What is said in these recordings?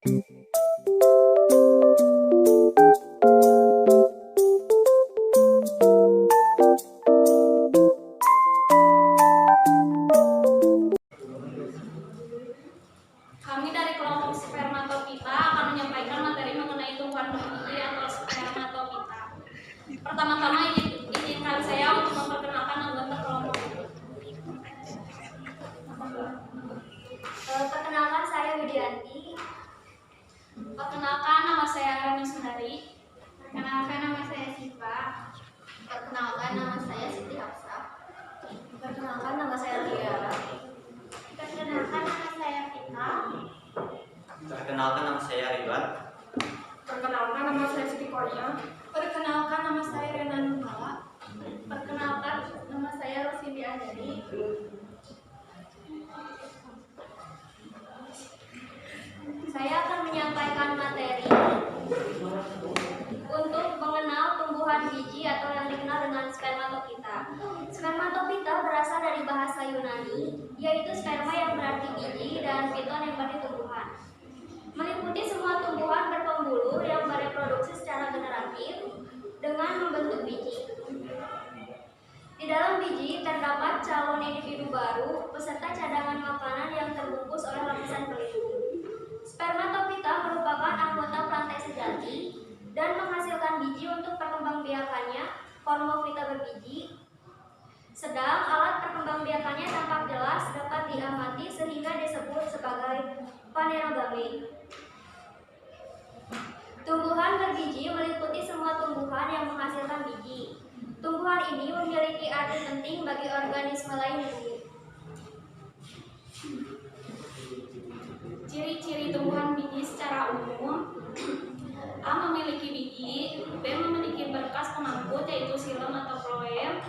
Kami dari kelompok spermatopita akan menyampaikan materi mengenai tumbuhan berbiji atau spermatopita. Pertama-tama izinkan saya untuk memperkenalkan anggota kelompok itu. Perkenalkan, saya Widianti. Perkenalkan, nama saya Rani Sundari. Perkenalkan, nama saya Siva. Perkenalkan, nama saya Siti Hafsah. Perkenalkan, nama saya Tiara. Perkenalkan, nama saya Vita. Perkenalkan, nama saya Ridwan. Perkenalkan, nama saya Siti Korea. Perkenalkan, nama saya Rena Nurmala. Perkenalkan, nama saya Rosindi Andari. Saya akan menyampaikan materi untuk mengenal tumbuhan biji atau yang dikenal dengan spermatopita. Spermatopita berasal dari bahasa Yunani, yaitu sperma yang berarti biji dan piton yang berarti tumbuhan. Meliputi semua tumbuhan berpembuluh yang bereproduksi secara generatif dengan membentuk biji. Di dalam biji terdapat calon individu baru beserta cadangan makanan yang terbungkus oleh lapisan pelindung. Spermatopita merupakan anggota plantae sejati dan menghasilkan biji untuk perkembangbiakannya, kormofita berbiji. Sedang alat perkembangbiakannya tampak jelas dapat diamati sehingga disebut sebagai panerogami. Tumbuhan berbiji meliputi semua tumbuhan yang menghasilkan biji. Tumbuhan ini memiliki arti penting bagi organisme lain di bumi. Ciri-ciri tumbuhan biji secara umum: A. Memiliki biji. B. Memiliki berkas pengangkut yaitu xilem atau floem.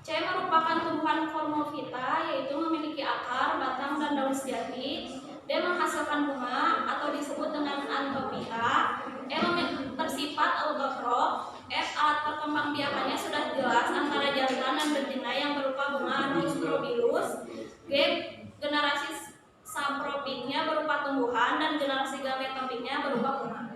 C. Merupakan tumbuhan kormofita yaitu memiliki akar, batang, dan daun sejati. D. Menghasilkan bunga atau disebut dengan anthophyta. E. Bersifat autotrof. F. Alat perkembangbiakannya sudah jelas antara jantan dan betina yang berupa bunga atau strobilus. G. Generasi sapropitnya berupa tumbuhan dan generasi gametopitnya berupa bunga.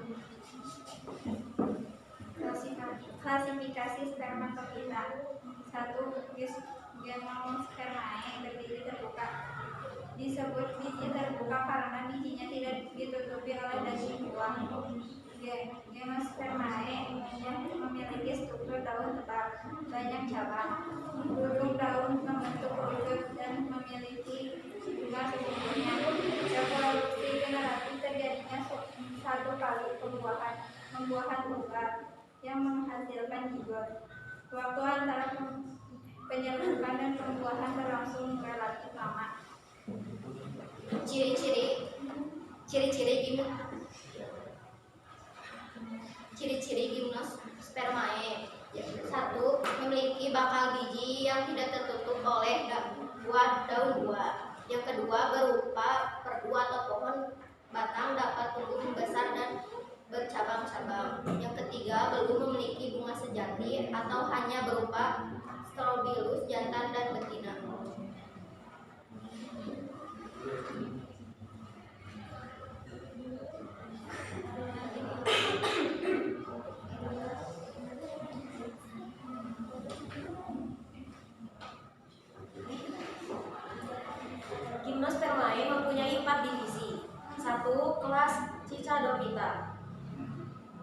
Klasifikasi spermatopita. 1. Gimnospermae, berbiji terbuka. Disebut biji terbuka karena bijinya tidak ditutupi oleh daging buah. Gimnospermae yang memiliki struktur daun tetap, banyak cabang, ujung daun membentuk kerucut dan memiliki bunga sesungguhnya. Reproduksi generatif terjadinya satu kali pembuahan tunggal yang menghasilkan zigot. Waktu antara penyerbukan dan pembuahan berlangsung relatif lama. Ciri-ciri gimnospermae. 1. Memiliki bakal biji yang tidak tertutup oleh daun buah. Yang kedua, berupa perdu atau pohon batang dapat tumbuh besar dan bercabang-cabang. Yang ketiga, belum memiliki bunga sejati atau hanya berupa strobilus jantan dan betina. Gimnospermae mempunyai 4 divisi. 1. Kelas Cichadophyta.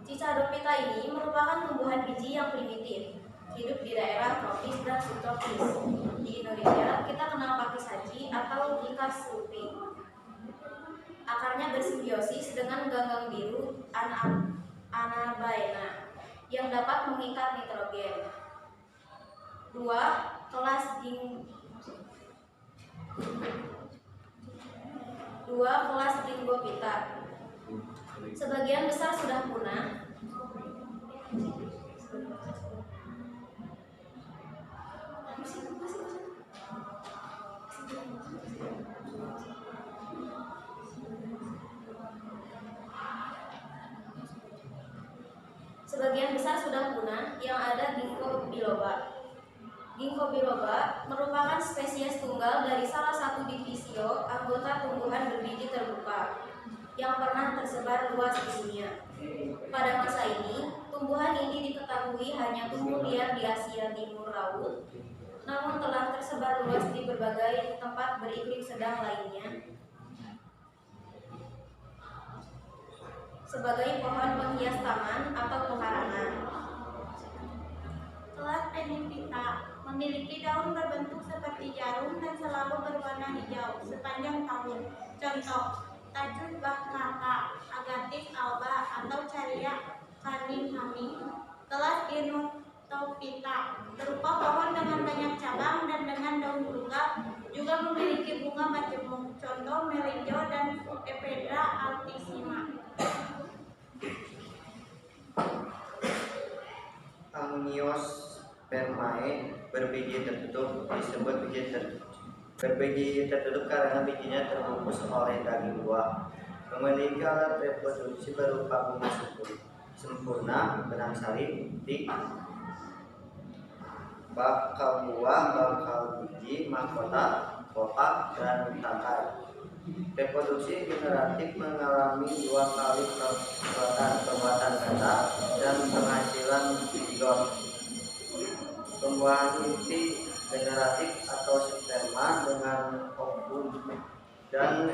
Cichadophyta ini merupakan tumbuhan biji yang primitif, hidup di daerah tropis dan subtropis. Di Indonesia, kita kenal pakis saji atau Ficus sulpi. Akarnya bersimbiosis dengan ganggang biru Anabaena yang dapat mengikat nitrogen. 2. Kelas Gingophyta. Sebagian besar sudah punah. Yang ada Ginkgo biloba. Ginkgo biloba merupakan spesies tunggal dari salah satu divisio anggota tumbuhan berbiji terbuka, yang pernah tersebar luas di dunia. Pada masa ini, tumbuhan ini diketahui hanya tumbuh liar di Asia Timur Laut, namun telah tersebar luas di berbagai tempat beriklim sedang lainnya sebagai pohon penghias taman atau pekarangan. Kelas Penipita memiliki daun berbentuk seperti jarum dan selalu berwarna hijau sepanjang tahun. Contoh, Tajus bahtata, Agathis alba atau Caria caninhami. Kelas Ginotophyta berupa pohon dengan banyak cabang dan dengan daun tunggal, juga memiliki bunga majemuk. Contoh, Melinjo dan Ephedra altissima. Angiospermae berbiji tertutup disebut biji tertutup. Berbiji tertutup karena bijinya terbungkus oleh daging buah. Memiliki alat reproduksi berupa bunga sempurna, benang sari, putih, bakal buah, bakal biji, mahkota, kotak, dan tangkai. Reproduksi generatif mengalami 2 kali pembuatan kata dan penghasilan zigot. Pembuahan inti generatif atau sperma dengan ovum dan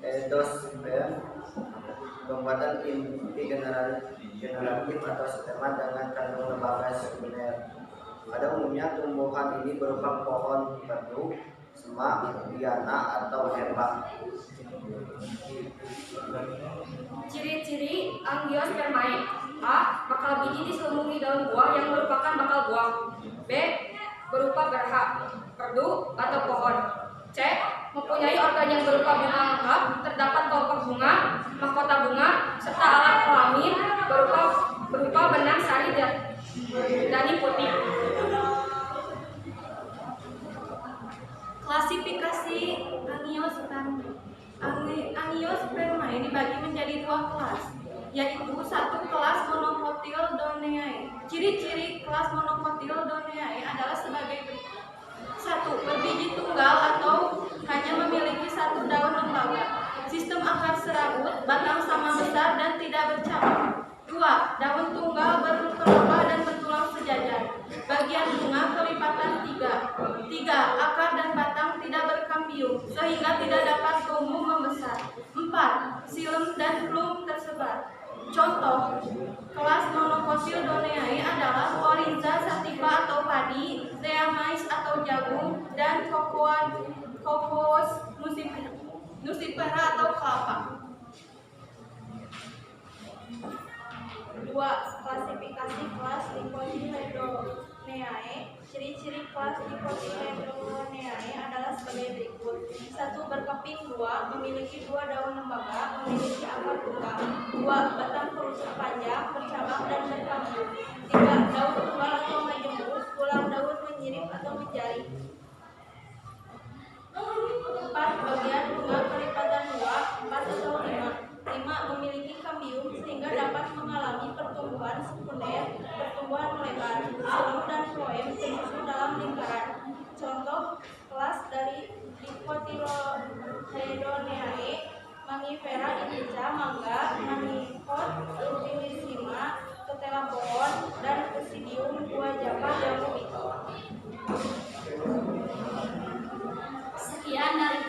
endosperm. Pembuatan inti generatif atau sperma dengan kandung lembaga sekunder. Pada umumnya tumbuhan ini berupa pohon perdu, semak, liana, atau herba. Ciri-ciri Angiospermae: A. Bakal biji diselubungi daun buah yang merupakan bakal buah. B. Berupa gerhak, perdu, atau pohon. C. Mempunyai organ yang berupa bunga lengkap, terdapat kelompok bunga, mahkota bunga, serta alat kelamin berupa benang sari dani putih. Klasifikasi Angiospermae dibagi menjadi 2 kelas, yaitu 1 kelas Monocotyledoneae. Ciri-ciri kelas Monocotyledoneae adalah sebagai berikut. 1. Berbiji tunggal atau hanya memiliki 1 daun lembaga. Sistem akar serabut, batang sama besar dan tidak bercabang. 2. Daun tunggal berkelobah dan bertulang sejajar. Bagian bunga kelipatan 3. 3. Akar dan batang tidak berkambium sehingga tidak dapat tumbuh membesar. 4. Xilem dan plum tersebar. Contoh kelas Monocotyledoneae adalah Oryza sativa atau padi, Zea mais atau jagung, dan Cocoa nucifera atau kelapa. 2. Klasifikasi kelas Dicotyledoneae. Ciri-ciri kelas Dicotyledoneae adalah sebagai berikut. 1. Berkeping. 2. Memiliki 2 daun lembaga, memiliki akar tunggal. 2. Batang kerucut panjang, bercabang dan berkambium. 3. Daun tunggal atau majemuk, tulang daun menyirip atau menjari. 4. Bagian bunga kelipatan 2, 4 atau 5. 5. Memiliki kambium sehingga dapat mengalami pertumbuhan sekunder, pertumbuhan melebar. Xilem dan floem tersusun dalam lingkaran. Contoh kelas dari Dicotyledoneae: Mangifera indica, mangga, Mangifot rubinissima, ketela pohon, dan Psidium guajava jambu. Sekian dari